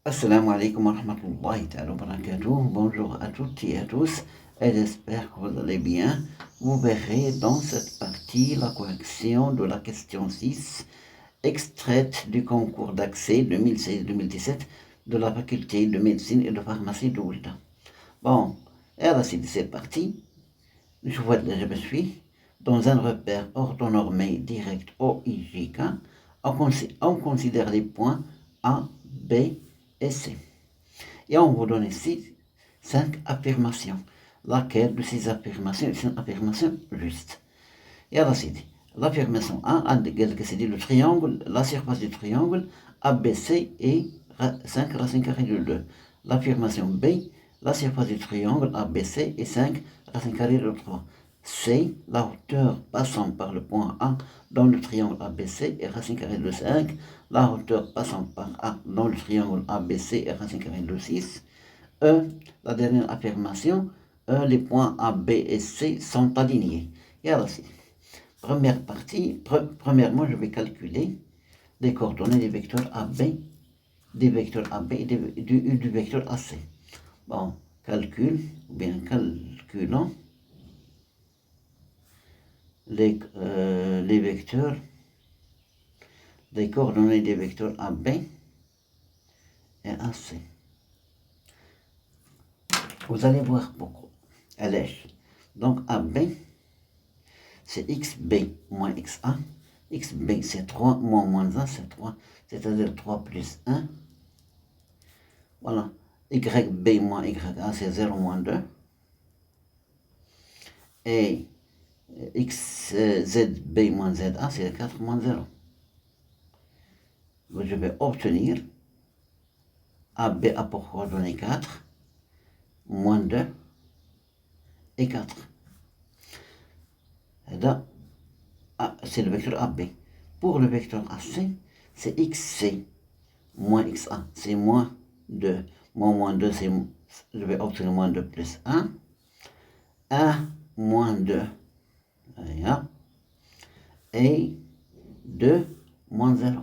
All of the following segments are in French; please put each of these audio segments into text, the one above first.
Assalamu alaikum wa rahmatullahi ta'ala wa barakatuh. Bonjour à toutes et à tous, et j'espère que vous allez bien. Vous verrez dans cette partie la correction de la question 6, extraite du concours d'accès 2016-2017 de la faculté de médecine et de pharmacie de Oujda. Bon, et alors c'est parti. Je me suis dans un repère orthonormé direct OIJK. On considère les points A, B et C. Et on vous donne ici 5 affirmations. Laquelle de ces affirmations est une affirmation juste? Et alors c'est dit, l'affirmation A, c'est dit le triangle, la surface du triangle ABC est 5 racines carrées de 2. L'affirmation B, la surface du triangle ABC est 5 racines carrées de 3. C, la hauteur passant par le point A dans le triangle ABC est racine carrée de 5. La hauteur passant par A dans le triangle ABC est racine carrée de 6. E, la dernière affirmation, les points A, B et C sont alignés. Et alors, première partie, premièrement, je vais calculer les coordonnées des vecteurs AB, des vecteurs AB et du vecteur AC. Bon, calculons les vecteurs, les coordonnées des vecteurs AB et AC. Vous allez voir pourquoi. Donc AB, c'est XB moins XA. XB, c'est 3 moins 1, c'est 3. C'est-à-dire 3 plus 1. Voilà. YB moins YA, c'est 0 moins 2. Et XZB moins ZA, c'est 4 moins 0. Je vais obtenir AB a pour coordonnée 4, moins 2 et 4. Et là, c'est le vecteur AB. Pour le vecteur AC, c'est XC moins XA, c'est moins 2. Moins 2, je vais obtenir moins 2 plus 1. 1 moins 2. Voilà. Et 2 moins 0.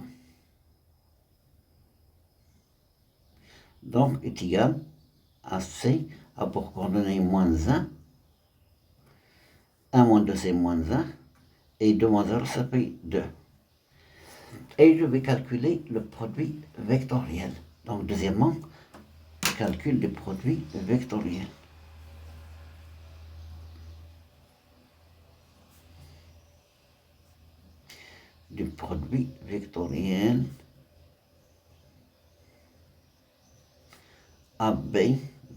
Donc, est égal à C, a pour coordonnée moins 1. 1 moins 2, c'est moins 1. Et 2 moins 0, ça fait 2. Et je vais calculer le produit vectoriel. Donc, deuxièmement, calcul du produit vectoriel. Du produit vectoriel AB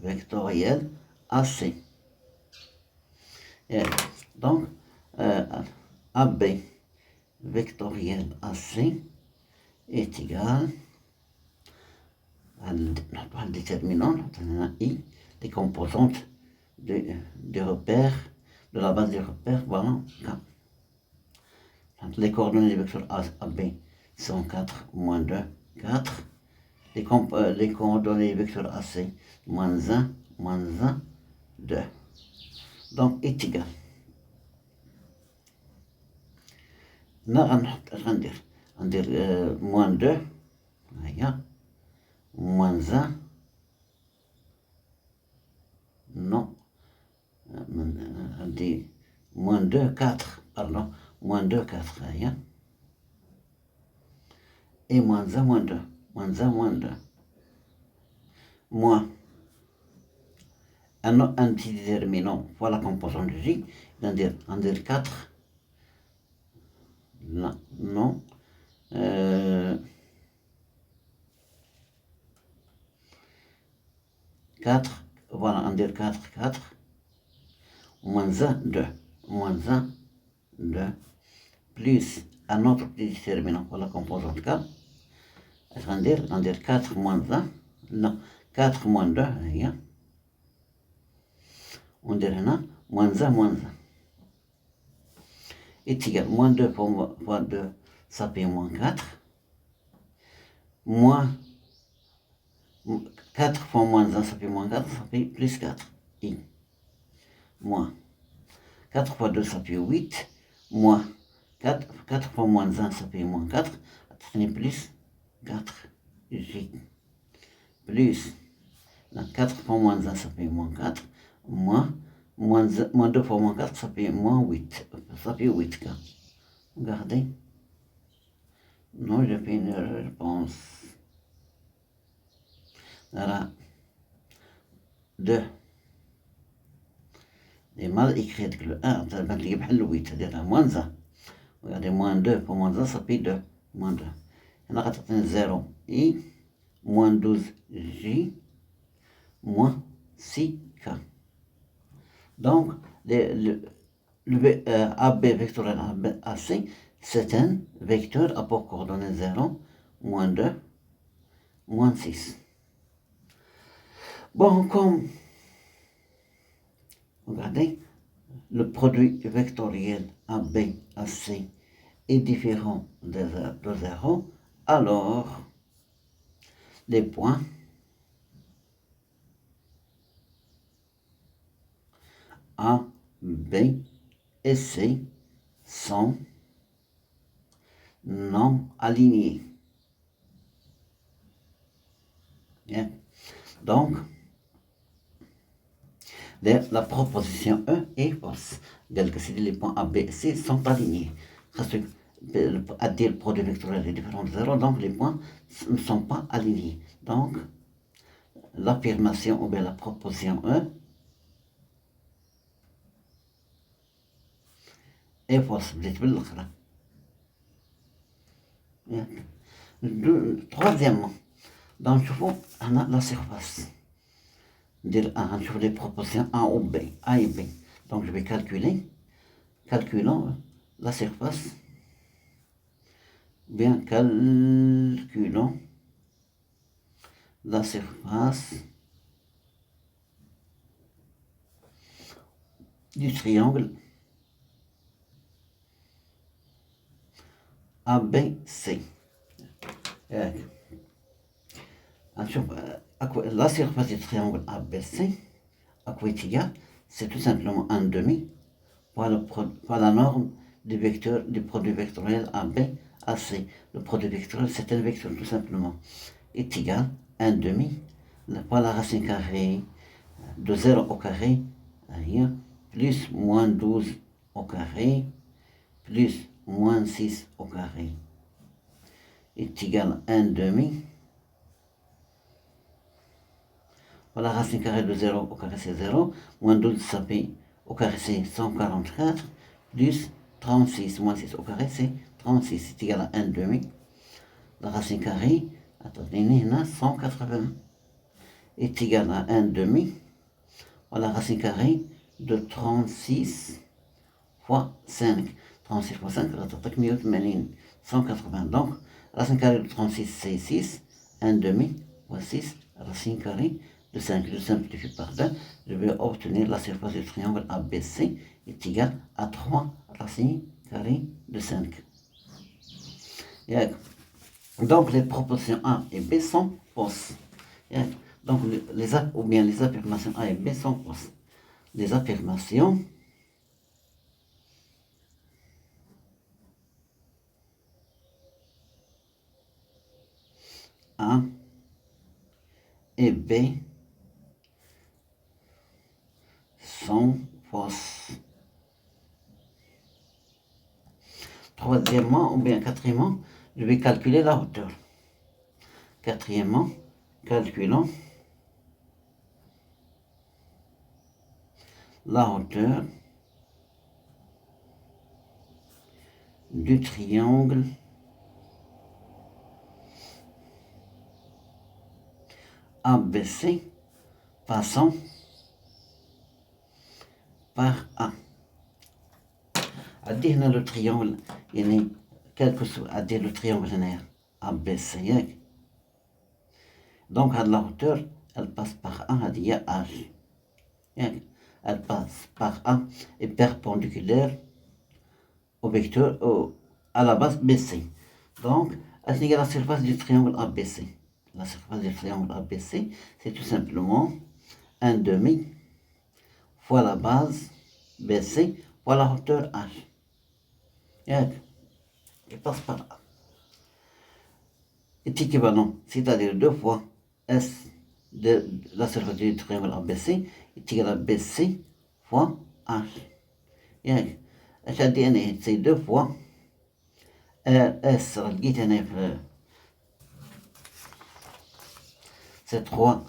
vectoriel AC. Et donc, AB vectoriel AC est égal à notre déterminant, I, des composantes du repère, de la base du repère, voilà, K. Les coordonnées du vecteur AB sont 4, moins 2, 4. Les coordonnées du vecteur AC, moins 1, 2. Donc, est égal. On dire moins 2, moins 1, non, on dit moins 2, 4, pardon, moins 2, 4, et moins 1, moins 2, moins 1, moins 2, moins un petit déterminant, voilà la composante de J, on dire 4, non, 4, voilà, on dire 4, 4, moins 1, 2, moins 1, 2, plus un autre petit déterminant pour la composante K, on dire 4 moins 1, non, 4 moins 2, on dirait là, moins 1, moins 1. Est égal, moins 2 fois 2, ça fait moins 4, moins 4 fois moins 1, ça fait moins 4, ça fait plus 4, I, moins 4 fois 2, ça fait 8, moins 4 fois moins 1, ça fait moins 4, ça fait plus 4, J, plus 4 fois moins 1, ça fait moins 4, moins 2 fois moins 4, ça fait moins 8. Ça fait 8K. Regardez. Non, j'ai fait une erreur, je pense. Voilà. 2. Et mal écrit que le 1, ça va être le 8, c'est-à-dire moins 1. Regardez, moins 2 fois moins 1, ça fait 2. Moins 2. On a 0 i, moins 12j, moins 6k. Donc, le AB vectoriel AC, c'est un vecteur à pour coordonnées 0, moins 2, moins 6. Bon, comme, regardez, le produit vectoriel AB AC est différent de 0, alors les points A, B et C sont non alignés. Bien. Donc, la proposition E est fausse. Donc, si les points A, B et C sont alignés. Parce que à dire le produit vectoriel est différent de 0, donc les points ne sont pas alignés. Donc, l'affirmation ou bien la proposition E est fausse. Troisièmement, dans le chevaux, on a la surface. On trouve les propositions A ou B, A et B. Donc je vais calculant la surface, bien calculons la surface du triangle ABC. La surface du triangle ABC, à quoi est égal? C'est tout simplement 1 demi par la norme du vecteur du produit vectoriel AB AC. Le produit vectoriel, c'est un vecteur tout simplement, est égal à 1 demi par la racine carrée de 0 au carré, rien, plus moins 12 au carré, plus moins 6 au carré, est égal à 1 demi. Voilà, racine carrée de 0 au carré c'est 0, moins 12 ça fait au carré c'est 144, plus 36, moins 6 au carré c'est 36, c'est égal à 1 demi. La racine carrée, attendez, 180, est égal à 1 demi. Voilà, racine carrée de 36 fois 5. 36 fois 5, 180. Donc, racine carrée de 36 c'est 6, 1 demi fois 6, racine carrée de 5, je simplifie par 2, je vais obtenir la surface du triangle ABC est égale à 3 racines carrées de 5. Donc les propositions A et B sont fausses. Donc les affirmations A et B sont fausses. Les affirmations A et B sont fausses. Troisièmement, ou bien quatrièmement, je vais calculer la hauteur. Quatrièmement, calculons la hauteur du triangle ABC passant par A. À dire le triangle, il est quelque chose, à dire le triangle linéaire ABC. Donc à la hauteur, elle passe par A, à dire H. Elle passe par A et perpendiculaire au vecteur, à la base BC. Donc, elle est égale à la surface du triangle ABC. La surface du triangle ABC, c'est tout simplement 1 demi fois la base BC fois la hauteur H. Il passe par là. Est équivalent, c'est-à-dire 2 fois S la surface du triangle ABC est égale à BC fois H. ياك اش عندي انا سي 2 فوا اس راه لقيت انا في c'est 3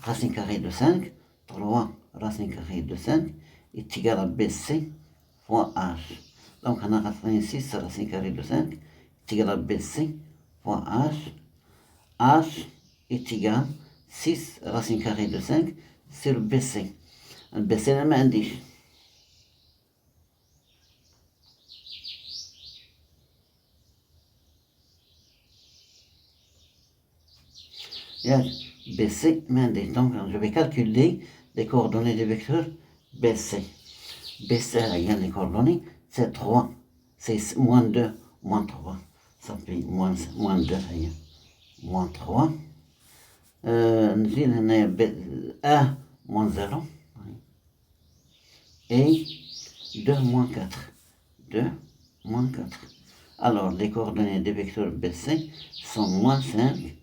racine carrée de 5, 3 racine carrée de 5 est égal à BC fois H. Donc on a 6 racine carrée de 5 est égal à BC fois H. H est égal à 6 racine carrée de 5 sur BC. BC أنا ما عنديش. BC ما عنديش. Donc je vais calculer les coordonnées du vecteur BC. BC égale les coordonnées, c'est 3, c'est moins 2, moins 3. Ça fait moins 2, moins 3. نزيد هنا A moins 0 et 2 moins 4. 2 moins 4. Alors les coordonnées du vecteur BC sont moins 5,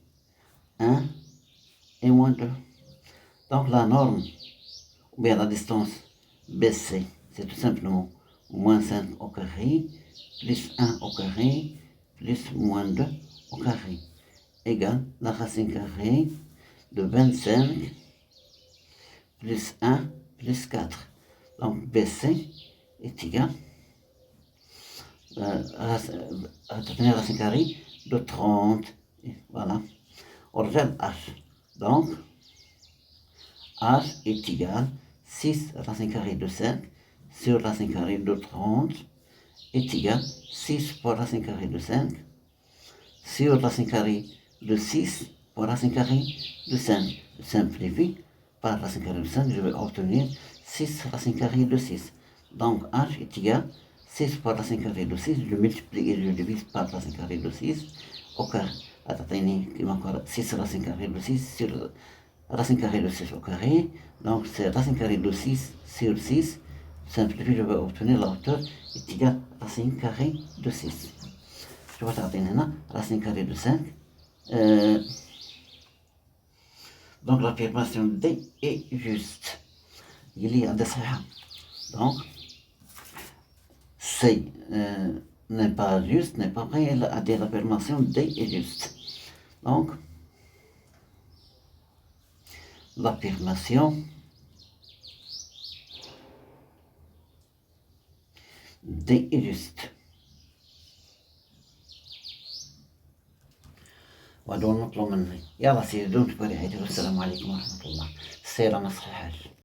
1 et moins 2. Donc la norme, ou bien la distance BC, c'est tout simplement moins 5 au carré, plus 1 au carré, plus moins 2 au carré, égale la racine carrée de 25 plus 1 plus 4. Donc BC est égal à la racine carrée de 30. Voilà. On regarde H. Donc, H est égal à 6 racine carrée de 5 sur racine carrée de 30 est égal à 6 fois racine carrée de 5 sur racine carrée de 6 fois racine carrée de 5. Je simplifie par racine carrée de 5, je vais obtenir 6 racine carrée de 6. Donc H est égal à 6 fois racine carrée de 6, je multiplie et je divise par racine carrée de 6 au carré. Attendez, il manque 6 racine carrée de 6 sur racine carrée de 6 au carré. Donc c'est racine carrée de 6 sur 6. Simplifie, je vais obtenir la hauteur est égale à racine carrée de 6. Je vais taper maintenant racine carrée de 5. Donc l'affirmation D est juste. Il y a des صحيحة. Donc C n'est pas juste, n'est pas vrai. Elle a dit l'affirmation D est juste. Donc l'affirmation D est juste. ودول نطلب مني يلا سيدي دون تبري عيدي والسلام عليكم ورحمة الله. السيرة ما صحيحاش.